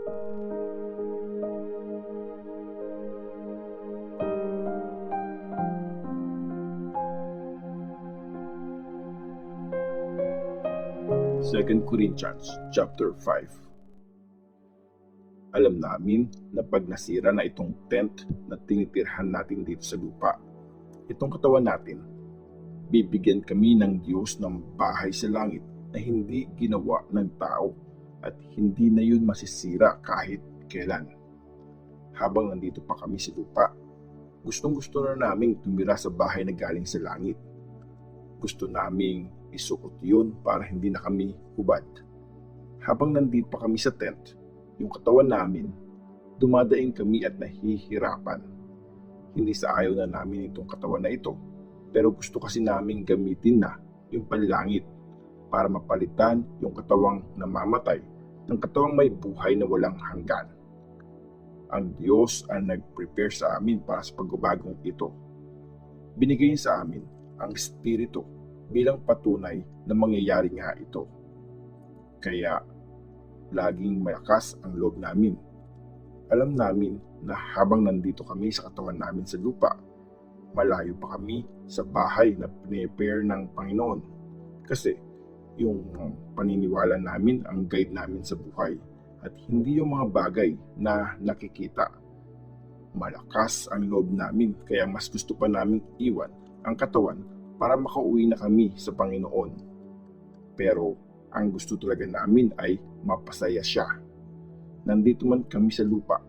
2 Corinthians chapter 5. Alam namin na pag nasira na itong tent na tinitirhan natin dito sa lupa, itong katawan natin, bibigyan kami ng Diyos ng bahay sa langit na hindi ginawa ng tao at hindi na yun masisira kahit kailan. Habang nandito pa kami sa lupa, gustong-gusto na naming tumira sa bahay na galing sa langit. Gusto naming isuot yun para hindi na kami hubad. Habang nandito pa kami sa tent, yung katawan namin, dumadaing kami at nahihirapan. Hindi sa ayaw na namin itong katawan na ito, pero gusto kasi namin gamitin na yung panlangit para mapalitan yung katawang namamatay ng katawang may buhay na walang hanggan. Ang Diyos ang nag-prepare sa amin para sa pagbabagong ito. Binigay niya sa amin ang Espiritu bilang patunay na mangyayari nga ito. Kaya, laging malakas ang loob namin. Alam namin na habang nandito kami sa katawan namin sa lupa, malayo pa kami sa bahay na prepare ng Panginoon. Kasi, yung paniniwala namin ang guide namin sa buhay at hindi yung mga bagay na nakikita. Malakas ang loob namin kaya mas gusto pa namin iwan ang katawan para makauwi na kami sa Panginoon. Pero ang gusto talaga namin ay mapasaya siya. Nandito man kami sa lupa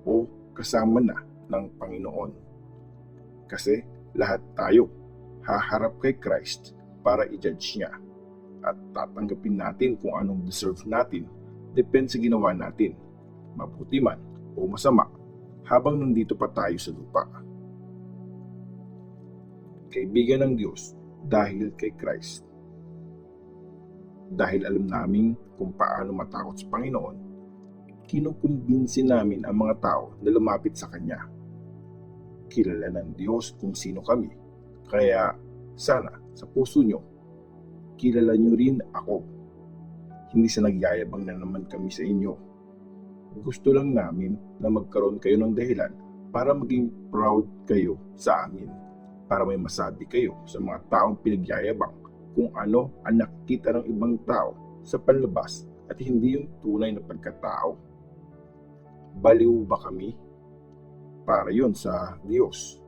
o kasama na ng Panginoon. Kasi lahat tayo haharap kay Christ para i-judge niya at tatanggapin natin kung anong deserve natin depende sa ginawa natin, mabuti man o masama, habang nandito pa tayo sa lupa. Kaibigan ng Diyos dahil kay Christ. Dahil alam namin kung paano matakot sa Panginoon, kinukumbinsi namin ang mga tao na lumapit sa Kanya. Kilala ng Diyos kung sino kami, kaya sana sa puso nyo, kilala nyo rin ako. Hindi sa nagyayabang na naman kami sa inyo. Gusto lang namin na magkaroon kayo ng dahilan para maging proud kayo sa amin. Para may masabi kayo sa mga taong pinagyayabang kung ano ang nakikita ng ibang tao sa panlabas at hindi yung tunay na pagkatao. Baliw ba kami? Para yon sa Diyos.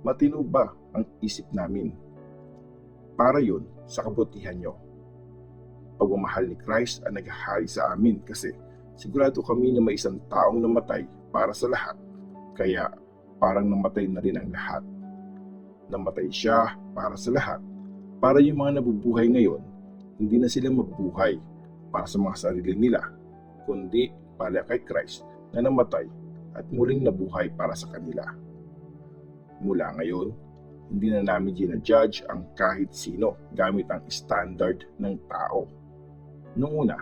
Matino ba ang isip namin? Para yon sa kabutihan nyo. Pagmamahal ni Christ ang naghahari sa amin kasi sigurado kami na may isang taong namatay para sa lahat. Kaya parang namatay na rin ang lahat. Namatay siya para sa lahat. Para yung mga nabubuhay ngayon, hindi na sila mabuhay para sa mga sarili nila, kundi para kay Christ na namatay at muling nabuhay para sa kanila. Mula ngayon, hindi na namin ginajudge ang kahit sino gamit ang standard ng tao. Noong una,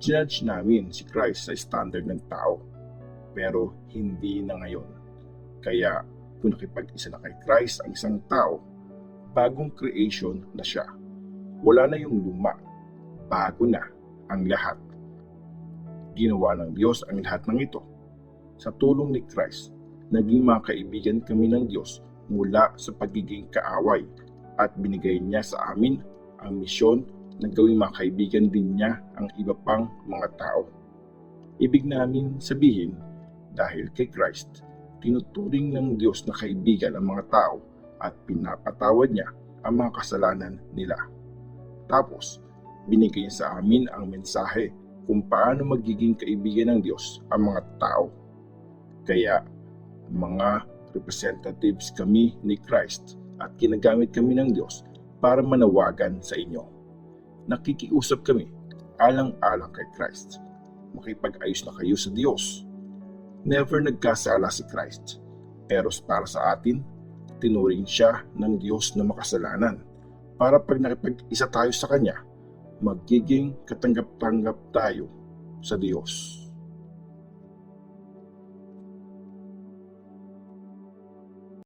judge namin si Christ sa standard ng tao, pero hindi na ngayon. Kaya kung nakipag-isa na kay Christ ang isang tao, bagong creation na siya. Wala na yung luma, bago na ang lahat. Ginawa ng Diyos ang lahat ng ito. Sa tulong ni Christ, naging mga kaibigan kami ng Diyos mula sa pagiging kaaway at binigay niya sa amin ang misyon na gawing mga kaibigan din niya ang iba pang mga tao. Ibig namin sabihin, dahil kay Christ, tinuturing ng Diyos na kaibigan ang mga tao at pinapatawad niya ang mga kasalanan nila. Tapos, binigay niya sa amin ang mensahe kung paano magiging kaibigan ng Diyos ang mga tao. Kaya, mga representatives kami ni Christ at ginagamit kami ng Diyos para manawagan sa inyo. Nakikiusap kami alang-alang kay Christ. Makipag-ayos na kayo sa Diyos. Never nagkasala si Christ, pero para sa atin, tinuring siya ng Diyos na makasalanan para pag nakipag-isa tayo sa Kanya, magiging katanggap-tanggap tayo sa Diyos.